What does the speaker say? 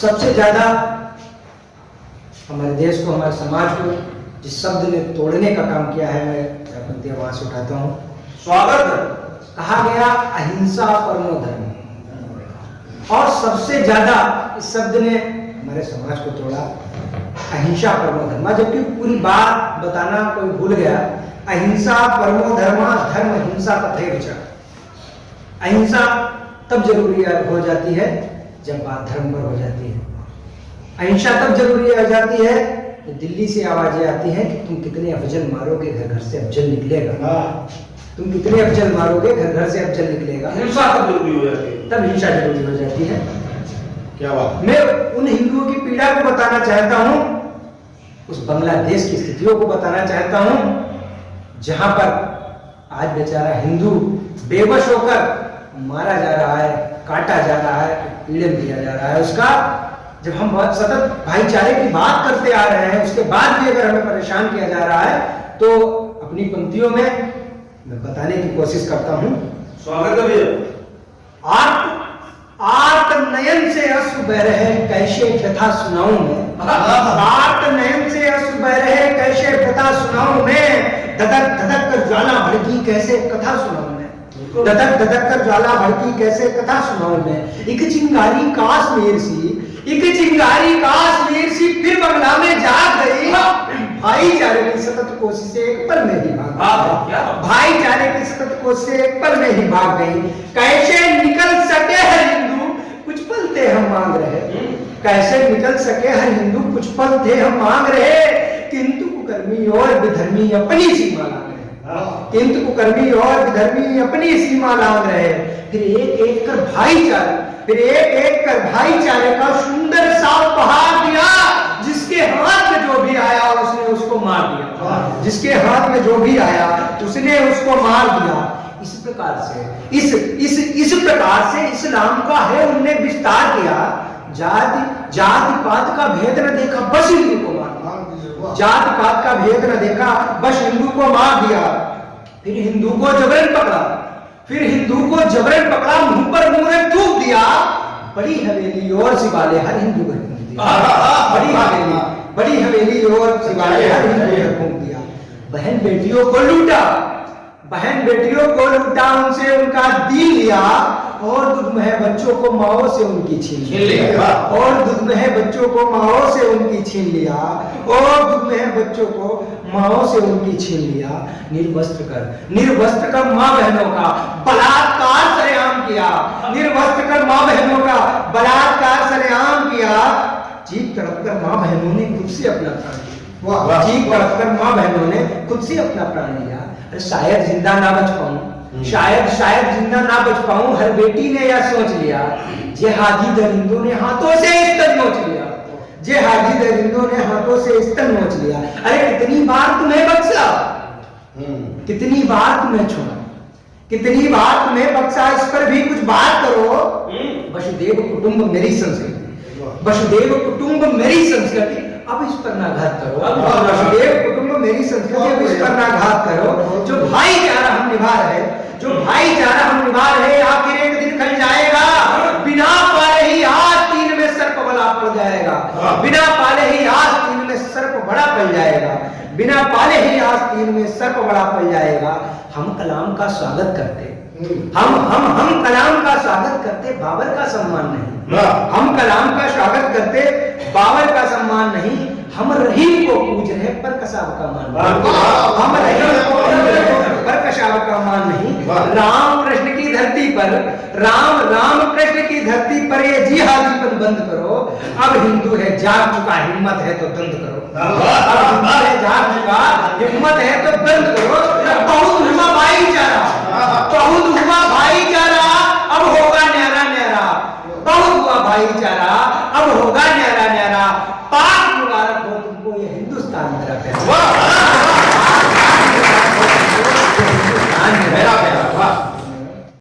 सबसे ज्यादा हमारे देश को, हमारे समाज को जिस शब्द ने तोड़ने का काम किया है, मैं अपनी आवाज से उठाता हूँ। स्वागत। कहा गया अहिंसा परमो धर्म, और सबसे ज्यादा इस शब्द ने हमारे समाज को तोड़ा, अहिंसा परमो धर्म। जबकि पूरी बात बताना कोई भूल गया। अहिंसा परमो धर्म, धर्म हिंसा तथे विचार। अहिंसा तब जरूरी हो जाती है जब बात धर्म पर हो जाती है। अहिंसा तब जरूरी हो जाती है तो दिल्ली से आवाजें आती हैं कि तुम कितने अफजल मारोगे, घर घर से अफजल निकलेगा। तुम कितने अफजल मारोगे, घर घर से अफजल निकलेगा। हिंसा तब जरूरी हो जाती है, तब हिंसा जरूरी हो जाती है। क्या बात। मैं उन हिंदुओं की पीड़ा को बताना चाहता हूं, उस बांग्लादेश की स्थितियों को बताना चाहता हूं, जहां पर आज बेचारा हिंदू बेबस होकर मारा जा रहा है, काटा जा रहा है, पीड़न दिया जा रहा है उसका। जब हम बहुत सतत भाईचारे की बात करते आ रहे हैं, उसके बाद भी अगर हमें परेशान किया जा रहा है, तो अपनी पंक्तियों में मैं बताने की कोशिश करता हूं। स्वागत है भैया। आर्त नयन से अश्रु बह रहे, कैसे व्यथा सुनाऊं मैं। आर्त नयन से अश्रु बह रहे, कैसे व्यथा सुनाऊं मैं। धधक धधक कर ज्वाला भड़की, कैसे कथा सुनाऊं मैं। धधक धधक कर ज्वाला भड़की, कैसे कथा सुनाऊं मैं। एक चिंगारी काश्मीर सी, एक चिंगारी काश्मीर सी फिर बंगला में जाग गई। भाईचारे की सतत कोशिशें एक पल में ही भाग गई। भाईचारे की सतत कोशिशें एक पल में ही भाग गई। कैसे निकल सके हर हिंदू, कुछ पल थे हम मांग रहे। कैसे निकल सके हर हिंदू, कुछ पल थे हम मांग रहे। किंतु कुकर्मी और विधर्मी अपनी सीमा लांग रहे। किंतु कुकर्मी और विधर्मी अपनी सीमा लांग रहे। फिर एक एक कर भाईचारे, फिर एक एक कर भाईचारे का सुंदर सा उपहार दिया। जिसके हाथ में जो भी आया उसने उसको मार दिया। जिसके हाथ में जो भी आया उसने उसको मार दिया। इस प्रकार से इस प्रकार से इस्लाम का है उनने विस्तार किया। जाति पात का भेद न देखा, बस हिंदू को मार दिया। जात पात का भेद न देखा, बस हिंदू को मार दिया। फिर हिंदू को जबरन पकड़ा, फिर हिंदू को जबरन पकड़ा, मुंह पर मुंह थूक दिया। बड़ी हवेली और सिवाले हर हिंदू को फूंक दिया। बड़ी हवेली और सिवाले हर हिंदू को फूंक दिया। बहन बेटियों को लूटा, बहन बेटियों को लूटा, उनसे उनका दीन लिया। और दुर्मह बच्चों को माओ से उनकी छीन लिया। और दुर्मह बच्चों को माओ से उनकी छीन लिया। और दुर्मह बच्चों को माओ से उनकी छीन लिया। निर्वस्त्र कर माँ बहनों का बलात्कार सरेआम किया। निर्वस्त्र कर माँ बहनों का बलात्कार सरेआम किया। चीख तड़प कर माँ बहनों ने खुद से अपना प्राण लिया। चीख तड़प कर माँ बहनों ने खुद से अपना प्राण लिया। शायद जिंदा ना बच पाऊं, शायद जिंदा ना बच पाऊं, हर बेटी ने यह सोच लिया। जिहादी दरिंदों ने हाथों से स्तन नोच लिया। जिहादी दरिंदों ने हाथों से स्तन नोच लिया। अरे कितनी बार तुम्हें बख्शा, कितनी बार तुम्हें छोड़ा, कितनी बार तुम्हें बख्शा, इस पर भी कुछ बात करो। वसुदेव कुटुंब मेरी संस्कृति, वसुदेव कुटुंब मेरी संस्कृति, अब इस पर ना घात करो। वसुदेव कुटुंब मेरी संस्कृति, अब इस पर ना घात करो। जो भाईचारा हम निभा रहे, जो भाईचारा हम निभा रहे, आखिर एक दिन खल जाएगा। बिना पाले ही आज तीन में सर्प बड़ा पड़ जाएगा। बिना पाले ही आज तीन में सर्प बड़ा पड़ जाएगा। बिना पाले ही आज तीन में सर्प बड़ा पड़ जाएगा। हम कलाम का स्वागत करते, हम कलाम का स्वागत करते, बाबर का सम्मान नहीं। हम कलाम का स्वागत करते, बाबर का सम्मान नहीं। हम रहीम को पूज रहे, पर कसाब का मान नहीं। हम रहीम को पूज रहे, पर कसाब का मान नहीं। राम कृष्ण की धरती पर, राम कृष्ण की धरती पर ये जिहादीपन बंद करो। अब हिंदू है जाग चुका, हिम्मत है तो दंड करो। अब हिंदू है जाग चुका, हिम्मत है तो दंड करो। बहुत हुआ भाईचारा, बहुत हुआ भाईचारा, अब होगा न्यारा न्यारा। बहुत हुआ भाईचारा, अब होगा